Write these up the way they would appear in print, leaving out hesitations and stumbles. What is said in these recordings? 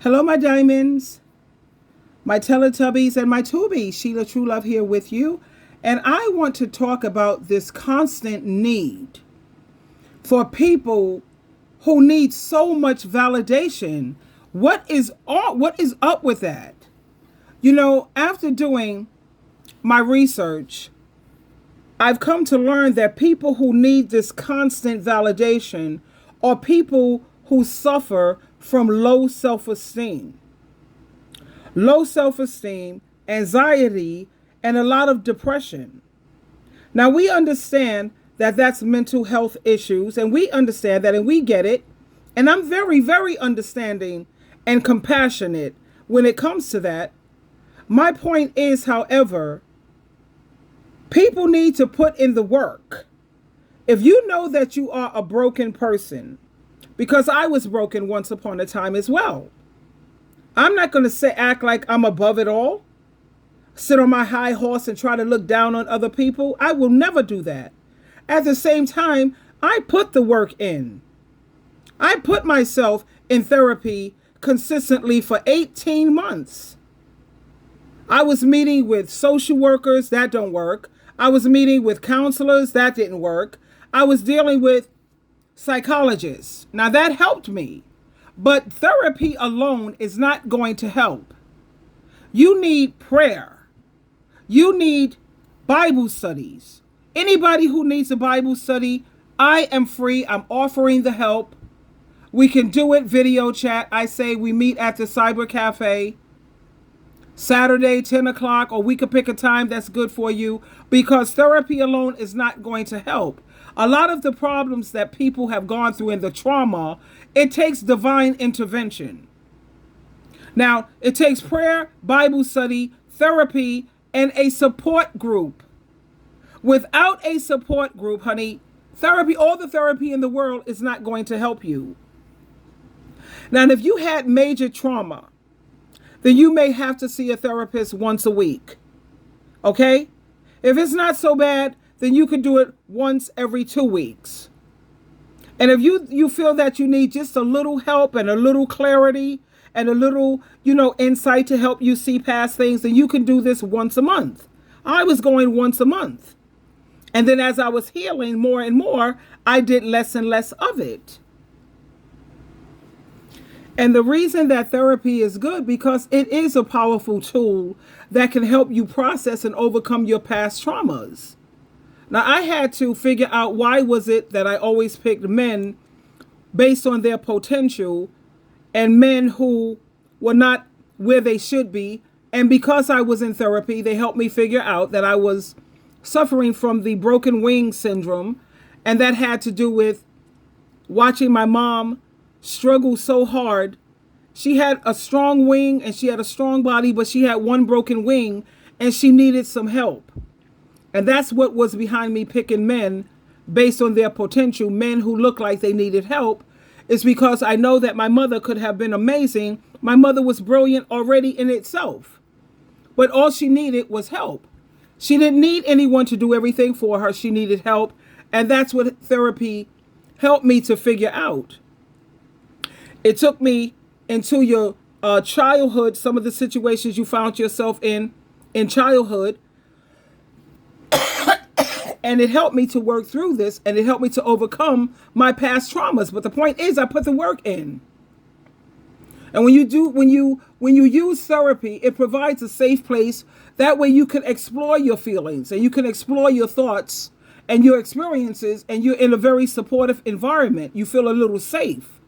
Hello, my diamonds, my Teletubbies, and my Tubies. SheilaTruelove here with you. And I want to talk about this constant need for people who need so much validation. What is up with that? After doing my research, I've come to learn that people who need this constant validation are people who suffer from low self esteem, anxiety, and a lot of depression. Now, we understand that that's mental health issues, and we understand that and we get it. And I'm very, very understanding and compassionate when it comes to that. My point is, however, people need to put in the work. If you know that you are a broken person, because I was broken once upon a time as well, I'm not going to act like I'm above it all, sit on my high horse and try to look down on other people. I will never do that. At the same time, I put the work in. I put myself in therapy consistently for 18 months. I was meeting with social workers, that don't work. I was meeting with counselors, that didn't work. I was dealing with psychologists. Now that helped me, but therapy alone is not going to help. You need prayer. You need Bible studies. Anybody who needs a Bible study, I am free. I'm offering the help. We can do it video chat. I say we meet at the Cyber Cafe Saturday, 10 o'clock, or we could pick a time that's good for you, because therapy alone is not going to help. A lot of the problems that people have gone through in the trauma, it takes divine intervention. Now, it takes prayer, Bible study, therapy, and a support group. Without a support group, honey, all the therapy in the world is not going to help you. Now, if you had major trauma, then you may have to see a therapist once a week. Okay? If it's not so bad, then you can do it once every 2 weeks. And if you feel that you need just a little help and a little clarity and a little, insight to help you see past things, then you can do this once a month. I was going once a month. And then as I was healing more and more, I did less and less of it. And the reason that therapy is good, because it is a powerful tool that can help you process and overcome your past traumas. Now, I had to figure out, why was it that I always picked men based on their potential and men who were not where they should be. And because I was in therapy, they helped me figure out that I was suffering from the broken wing syndrome. And that had to do with watching my mom struggle so hard. She had a strong wing and she had a strong body, but she had one broken wing and she needed some help. And that's what was behind me picking men based on their potential, men who looked like they needed help, is because I know that my mother could have been amazing. My mother was brilliant already in itself, but all she needed was help. She didn't need anyone to do everything for her. She needed help. And that's what therapy helped me to figure out. It took me into your childhood, some of the situations you found yourself in childhood. And it helped me to work through this, and it helped me to overcome my past traumas. But the point is, I put the work in. And when you use therapy, it provides a safe place. That way you can explore your feelings and you can explore your thoughts and your experiences, and you're in a very supportive environment. You feel a little safe.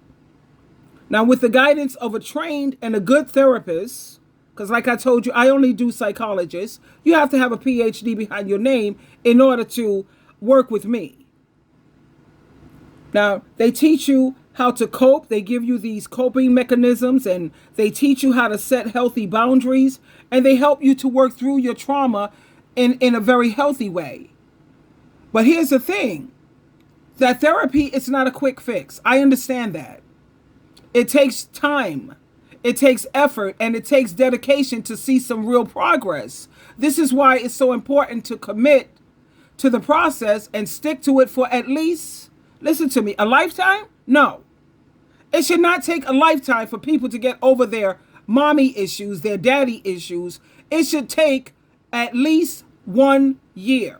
Now, with the guidance of a trained and a good therapist, because like I told you, I only do psychologists. You have to have a PhD behind your name in order to work with me. Now, they teach you how to cope. They give you these coping mechanisms, and they teach you how to set healthy boundaries, and they help you to work through your trauma in a very healthy way. But here's the thing, that therapy is not a quick fix. I understand that. It takes time. It takes effort, and it takes dedication to see some real progress. This is why it's so important to commit to the process and stick to it for at least, listen to me, a lifetime? No. It should not take a lifetime for people to get over their mommy issues, their daddy issues. It should take at least 1 year.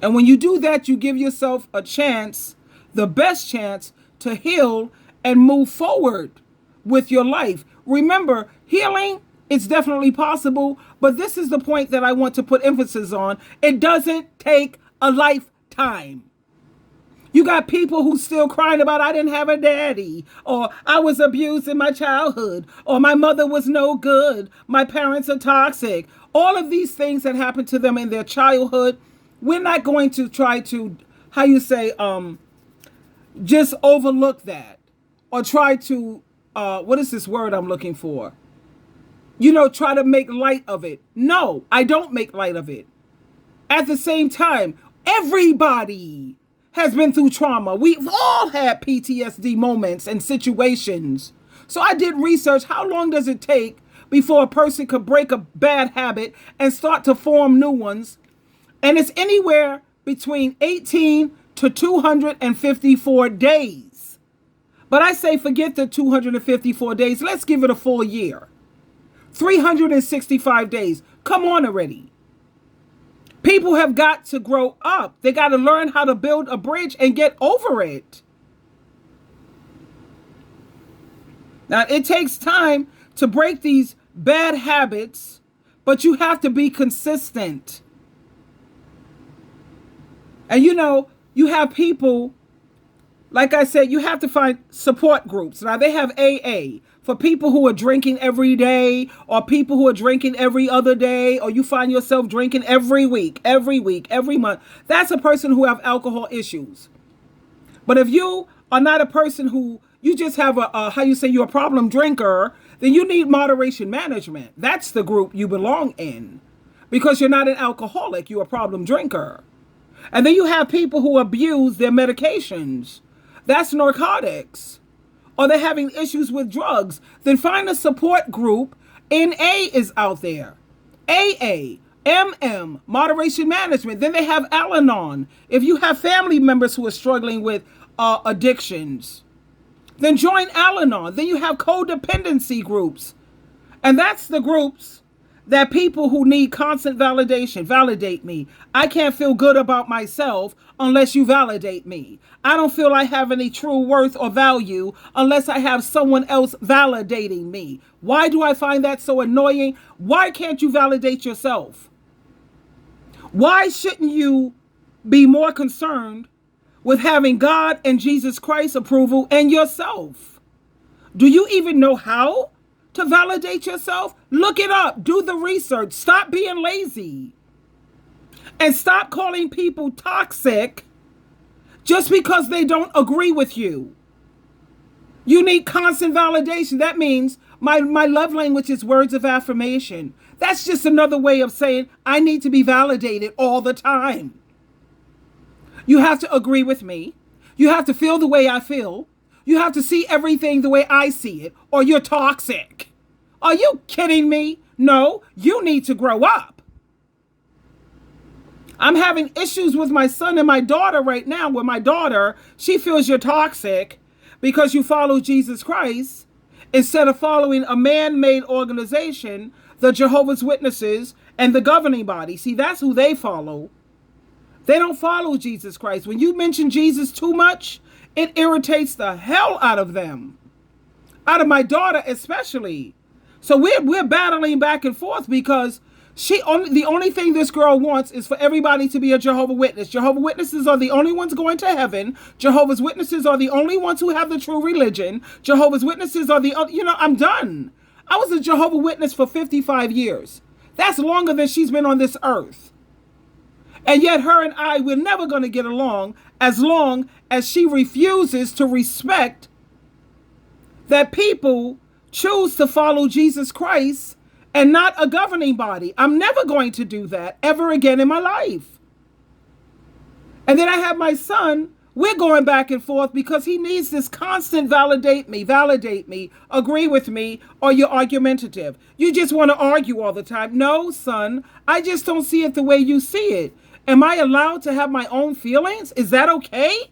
And when you do that, you give yourself a chance, the best chance, to heal and move forward with your life. Remember, healing is definitely possible, but this is the point that I want to put emphasis on. It doesn't take a lifetime. You got people who still crying about, I didn't have a daddy, or I was abused in my childhood, or my mother was no good, my parents are toxic. All of these things that happened to them in their childhood, we're not going to try to, just overlook that, or try to, what is this word I'm looking for? Try to make light of it. No, I don't make light of it. At the same time, everybody has been through trauma. We've all had PTSD moments and situations. So I did research. How long does it take before a person could break a bad habit and start to form new ones? And it's anywhere between 18 to 254 days. But I say forget the 254 days. Let's give it a full year. 365 days. Come on already. People have got to grow up. They got to learn how to build a bridge and get over it. Now, it takes time to break these bad habits, but you have to be consistent. And you have people, like I said, you have to find support groups. Now, they have AA for people who are drinking every day, or people who are drinking every other day, or you find yourself drinking every week, every month. That's a person who have alcohol issues. But if you are not a person who, you just have you're a problem drinker, then you need moderation management. That's the group you belong in, because you're not an alcoholic, you're a problem drinker. And then you have people who abuse their medications. That's narcotics. Or they're having issues with drugs. Then find a support group. NA is out there. AA, MM, moderation management. Then they have Al-Anon. If you have family members who are struggling with addictions, then join Al-Anon. Then you have codependency groups. And that's the groups that people who need constant validation, validate me. I can't feel good about myself unless you validate me. I don't feel I have any true worth or value unless I have someone else validating me. Why do I find that so annoying? Why can't you validate yourself? Why shouldn't you be more concerned with having God and Jesus Christ approval and yourself? Do you even know how to validate yourself? Look it up. Do the research. Stop being lazy. And stop calling people toxic just because they don't agree with you. You need constant validation. That means my love language is words of affirmation. That's just another way of saying I need to be validated all the time. You have to agree with me. You have to feel the way I feel. You have to see everything the way I see it, or you're toxic. Are you kidding me? No, you need to grow up. I'm having issues with my son and my daughter right now, where my daughter, she feels you're toxic because you follow Jesus Christ instead of following a man-made organization, the Jehovah's Witnesses and the governing body. See, that's who they follow. They don't follow Jesus Christ. When you mention Jesus too much, it irritates the hell out of them. Out of my daughter especially. So we're battling back and forth because the only thing this girl wants is for everybody to be a Jehovah's Witness. Jehovah's Witnesses are the only ones going to heaven. Jehovah's Witnesses are the only ones who have the true religion. Jehovah's Witnesses are I'm done. I was a Jehovah's Witness for 55 years. That's longer than she's been on this earth. And yet her and I, we're never going to get along as long as she refuses to respect that people choose to follow Jesus Christ and not a governing body. I'm never going to do that ever again in my life. And then I have my son. We're going back and forth because he needs this constant validate me, agree with me, or you're argumentative. You just want to argue all the time. No, son, I just don't see it the way you see it. Am I allowed to have my own feelings? Is that okay?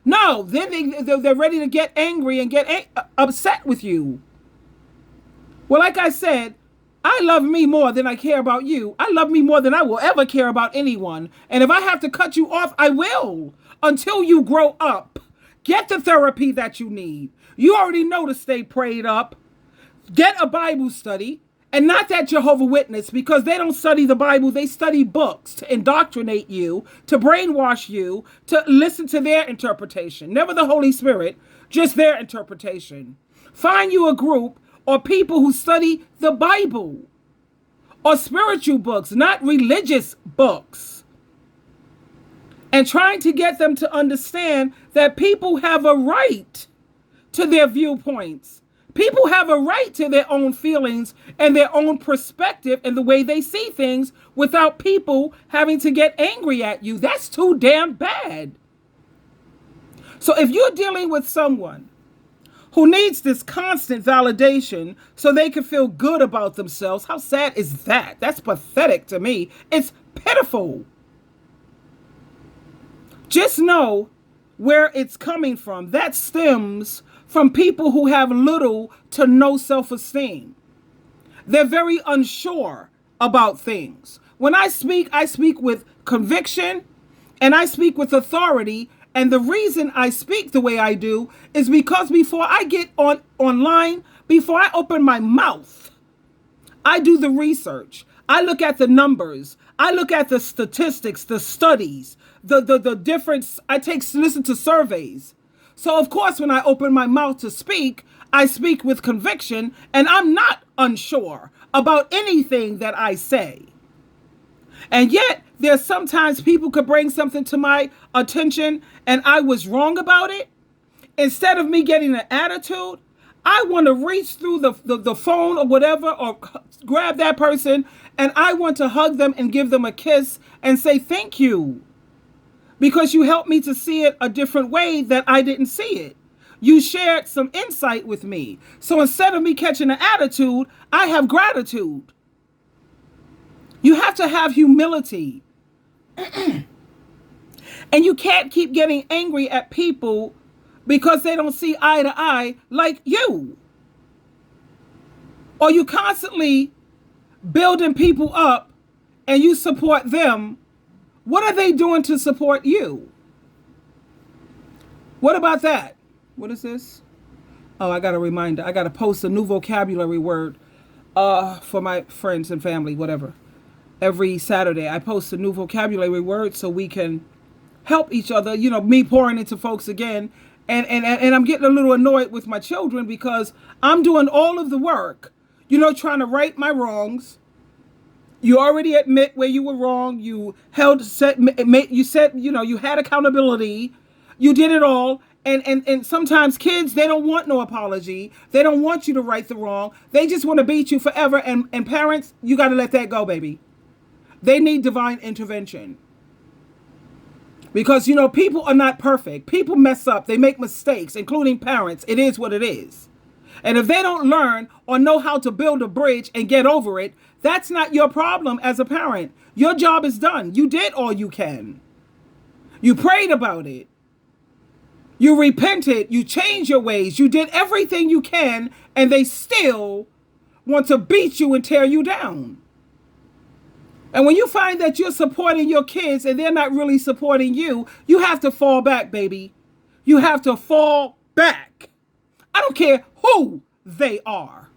No, then they're ready to get angry and get upset with you. Well, like I said, I love me more than I care about you. I love me more than I will ever care about anyone. And if I have to cut you off, I will, until you grow up. Get the therapy that you need. You already know to stay prayed up. Get a Bible study. And not that Jehovah Witness, because they don't study the Bible. They study books to indoctrinate you, to brainwash you, to listen to their interpretation. Never the Holy Spirit, just their interpretation. Find you a group or people who study the Bible or spiritual books, not religious books. And trying to get them to understand that people have a right to their viewpoints. People have a right to their own feelings and their own perspective and the way they see things without people having to get angry at you. That's too damn bad. So if you're dealing with someone who needs this constant validation so they can feel good about themselves, how sad is that? That's pathetic to me. It's pitiful. Just know where it's coming from. That stems from people who have little to no self-esteem. They're very unsure about things. When I speak with conviction and I speak with authority. And the reason I speak the way I do is because before I get online, before I open my mouth, I do the research. I look at the numbers. I look at the statistics, the studies, the difference. Listen to surveys. So of course, when I open my mouth to speak, I speak with conviction, and I'm not unsure about anything that I say. And yet, there's sometimes people could bring something to my attention and I was wrong about it. Instead of me getting an attitude, I want to reach through the phone or whatever, or grab that person, and I want to hug them and give them a kiss and say thank you. Because you helped me to see it a different way that I didn't see it. You shared some insight with me. So instead of me catching an attitude, I have gratitude. You have to have humility. And you can't keep getting angry at people because they don't see eye to eye like you. Or you constantly building people up and you support them. What are they doing to support you? What about that? What is this? Oh, I got a reminder. I got to post a new vocabulary word for my friends and family, whatever. Every Saturday, I post a new vocabulary word so we can help each other. You know, me pouring into folks again. And I'm getting a little annoyed with my children because I'm doing all of the work, you know, trying to right my wrongs. You already admit where you were wrong. You said, you know, you had accountability. You did it all. And sometimes kids, they don't want no apology. They don't want you to right the wrong. They just want to beat you forever. And parents, you got to let that go, baby. They need divine intervention. Because, you know, people are not perfect. People mess up. They make mistakes, including parents. It is what it is. And if they don't learn or know how to build a bridge and get over it, that's not your problem as a parent. Your job is done. You did all you can. You prayed about it. You repented. You changed your ways. You did everything you can, and they still want to beat you and tear you down. And when you find that you're supporting your kids and they're not really supporting you, you have to fall back, baby. You have to fall back. I don't care who they are.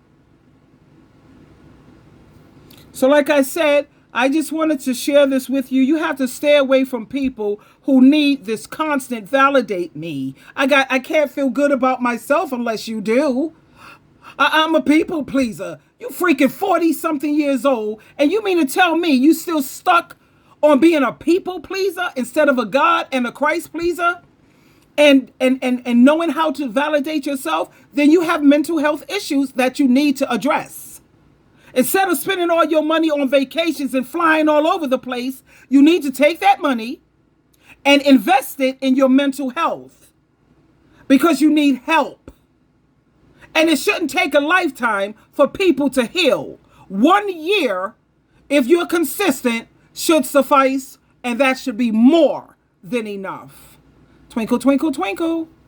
So like I said, I just wanted to share this with you. You have to stay away from people who need this constant validate me. I can't feel good about myself unless you do. I'm a people pleaser. You freaking 40-something years old, and you mean to tell me you still stuck on being a people pleaser instead of a God and a Christ pleaser? And knowing how to validate yourself, then you have mental health issues that you need to address. Instead of spending all your money on vacations and flying all over the place, you need to take that money and invest it in your mental health because you need help. And it shouldn't take a lifetime for people to heal. 1 year, if you're consistent, should suffice, and that should be more than enough. Twinkle, twinkle, twinkle.